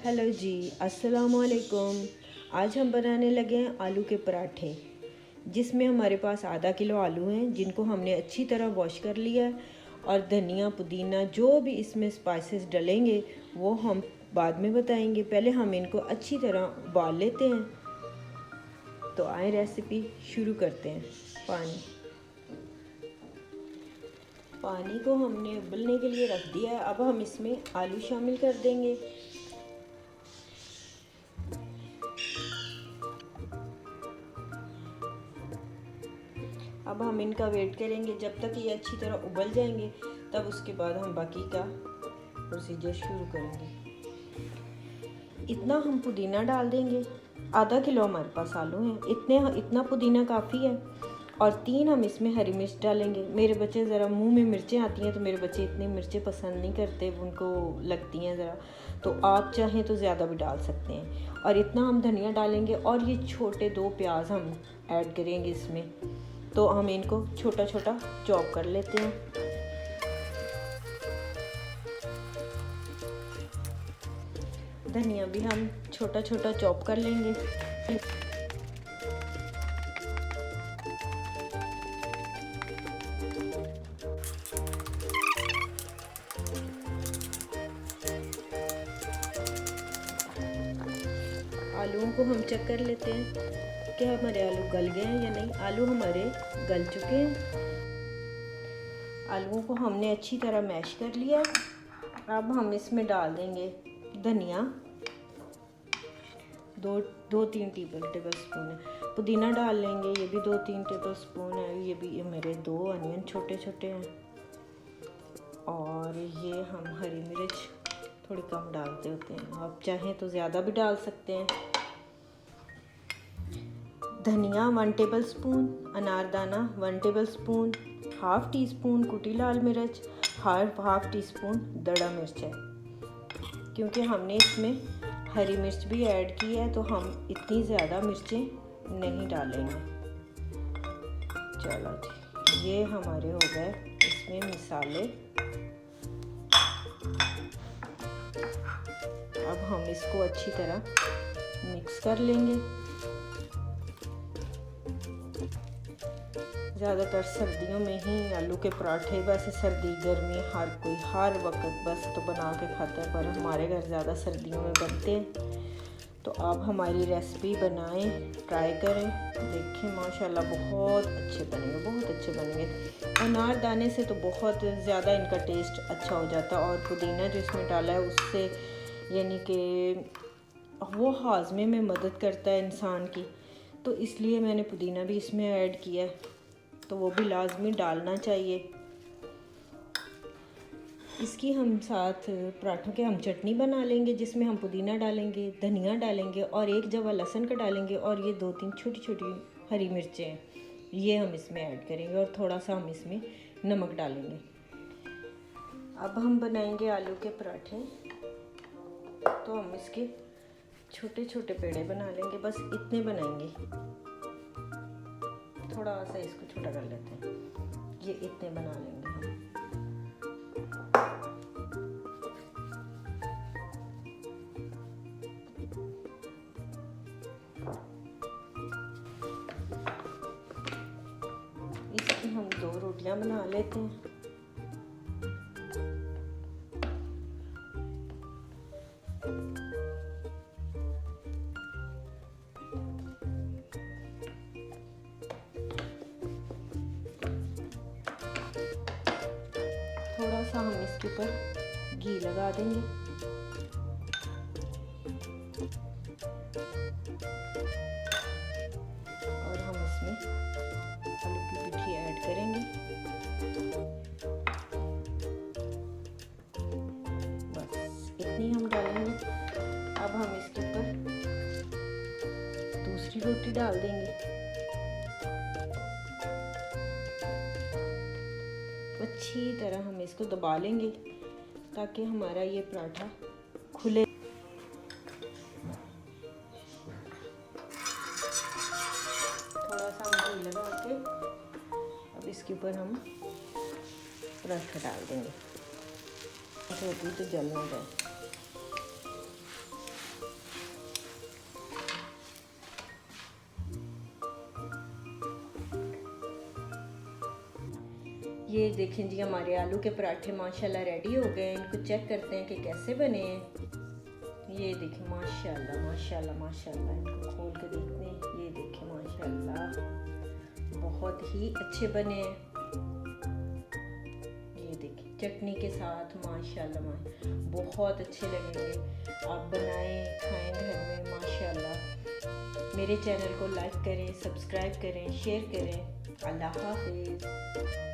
Hello जी, अस्सलाम वालेकुम। आज हम बनाने लगे हैं आलू के पराठे, जिसमें हमारे पास आधा किलो आलू हैं जिनको हमने अच्छी तरह वॉश कर लिया है। और धनिया पुदीना जो भी इसमें स्पाइसेस डलेंगे वो हम बाद में बताएंगे। पहले हम इनको अच्छी तरह उबाल लेते हैं। तो आए रेसिपी शुरू करते हैं। पानी को हमने उबलने के लिए रख दिया है। अब हम इसमें आलू शामिल कर देंगे। अब हम इनका वेट करेंगे जब तक ये अच्छी तरह उबल जाएंगे, तब उसके बाद हम बाकी का प्रोसीजर शुरू करेंगे। इतना हम पुदीना डाल देंगे। आधा किलो हमारे पास आलू हैं, इतना पुदीना काफ़ी है। और 3 हम इसमें हरी मिर्च डालेंगे। मेरे बच्चे ज़रा मुंह में मिर्चें आती हैं, तो मेरे बच्चे इतनी मिर्चें पसंद नहीं करते, उनको लगती हैं ज़रा, तो आप चाहें तो ज़्यादा भी डाल सकते हैं। और इतना हम धनिया डालेंगे और ये छोटे 2 प्याज हम ऐड करेंगे इसमें। तो हम इनको छोटा छोटा चॉप कर लेते हैं। धनिया भी हम छोटा छोटा चॉप कर लेंगे। आलूओं को हम चेक कर लेते हैं कि हमारे आलू गल गए हैं या नहीं। आलू हमारे गल चुके हैं। आलूओं को हमने अच्छी तरह मैश कर लिया। अब हम इसमें डाल देंगे धनिया, 2-3 टेबल स्पून है। पुदीना डाल लेंगे, ये भी 2-3 टेबल स्पून है। ये भी मेरे 2 अनियन छोटे छोटे हैं। और ये हम हरी मिर्च थोड़ी कम डालते होते हैं, आप चाहें तो ज़्यादा भी डाल सकते हैं। धनिया 1 टेबल स्पून, अनारदाना 1 table spoon, half tea spoon कुटी लाल मिर्च, हाफ़ टी स्पून दड़ा मिर्च है। क्योंकि हमने इसमें हरी मिर्च भी ऐड की है, तो हम इतनी ज़्यादा मिर्चें नहीं डालेंगे। चलो जी, ये हमारे हो गए इसमें मसाले। अब हम इसको अच्छी तरह मिक्स कर लेंगे। ज़्यादातर सर्दियों में ही आलू के पराठे, वैसे सर्दी गर्मी हर वक्त बस तो बना के खाता है, पर हमारे घर ज़्यादा सर्दियों में बनते हैं। तो आप हमारी रेसिपी बनाएं, ट्राई करें, देखें, माशाल्लाह बहुत अच्छे बनेंगे, बहुत अच्छे बनेंगे। अनारदाने से तो बहुत ज़्यादा इनका टेस्ट अच्छा हो जाता है। और पुदीना जो इसमें डाला है उससे यानी कि वो हाजमे में मदद करता है इंसान की, तो इसलिए मैंने पुदीना भी इसमें ऐड किया है। तो वो भी लाजमी डालना चाहिए। इसकी हम साथ पराठों के हम चटनी बना लेंगे, जिसमें हम पुदीना डालेंगे, धनिया डालेंगे और 1 जवा लहसुन का डालेंगे। और ये 2-3 छोटी छोटी हरी मिर्चें हैं, ये हम इसमें ऐड करेंगे। और थोड़ा सा हम इसमें नमक डालेंगे। अब हम बनाएंगे आलू के पराठे। तो हम इसके छोटे छोटे पेड़े बना लेंगे, बस इतने बनाएंगे। थोड़ा सा इसको छोटा कर लेते हैं, ये इतने बना लेंगे हम। इसकी हम 2 रोटियां बना लेते हैं। थोड़ा सा हम इसके ऊपर घी लगा देंगे। और हम इसमें आलू की पिठी ऐड करेंगे। बस इतनी हम डालेंगे। अब हम इसके ऊपर दूसरी रोटी डाल देंगे। अच्छी तरह हम इसको दबा लेंगे ताकि हमारा ये पराठा खुले। थोड़ा सा हम घी लगा के अब इसके ऊपर हम पराठा डाल देंगे, रोटी तो जल ना जाए। ये देखें जी हमारे आलू के पराठे माशाल्लाह रेडी हो गए। इनको चेक करते हैं कि कैसे बने हैं। ये देखें माशाल्लाह माशाल्लाह माशाल्लाह, इनको खोल के देखते हैं। ये देखें माशाल्लाह बहुत ही अच्छे बने हैं। ये देखें चटनी के साथ माशाल्लाह बहुत अच्छे लगेंगे। आप बनाएं खाएं घर में माशाल्लाह। मेरे चैनल को लाइक करें, सब्सक्राइब करें, शेयर करें। अल्लाह हाफिज़।